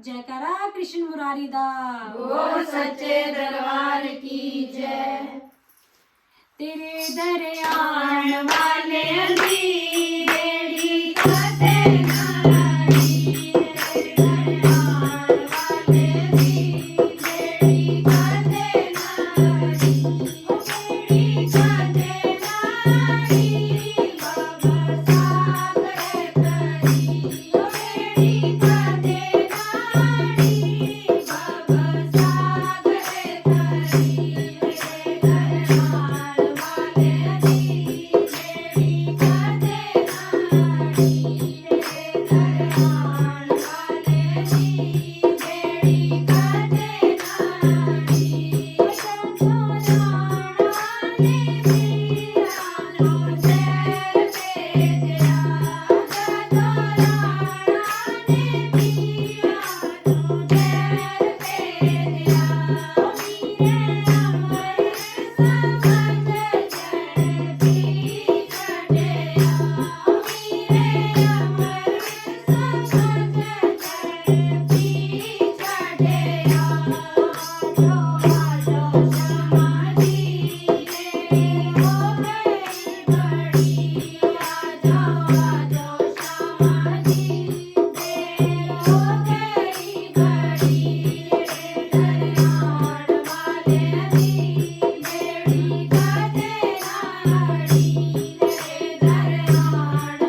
जयकारा कृष्ण मुरारी दा। बोल सच्चे दरबार की जय। तेरे दरयान वाले अली बेड़ी खाते नारी, तेरे दरयान वाले अली बेड़ी खाते नारी, बेड़ी खाते नारी, बाबा सागरे करी, बेड़ी खाते नारी, बाबा सागरे करी, तेरे दरबार वाले अली बेड़ी खाते नारी, तेरे दरबार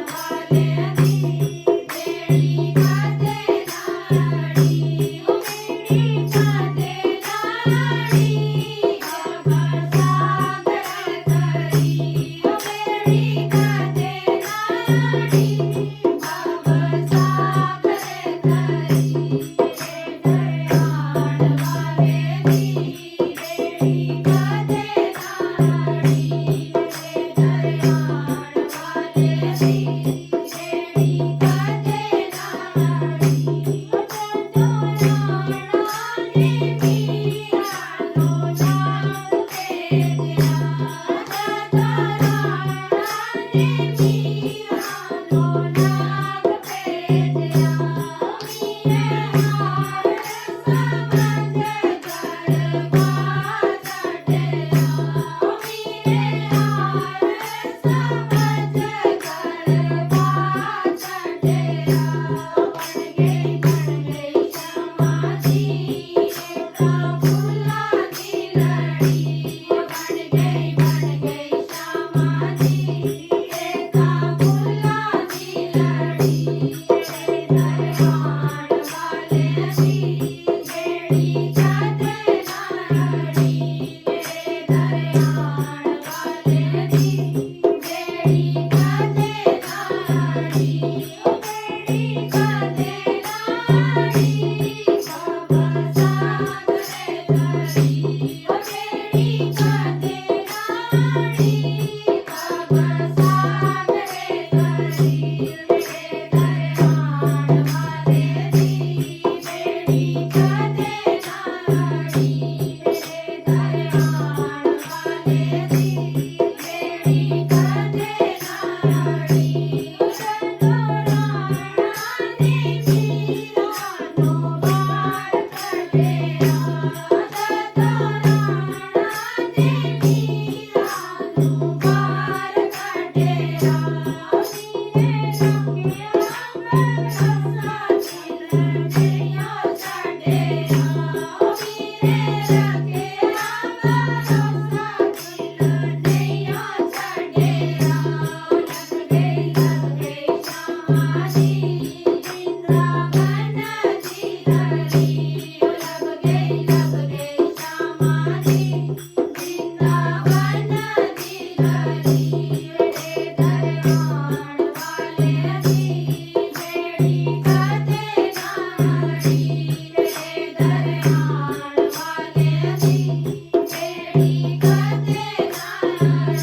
वाले अली बेड़ी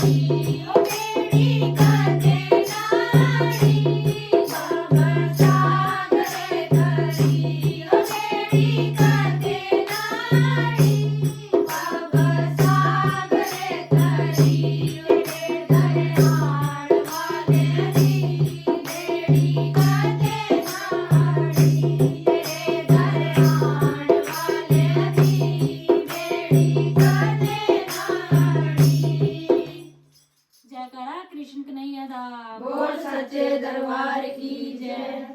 खाते नारी, ਦਾ बोल सच्चे दरबार की जय।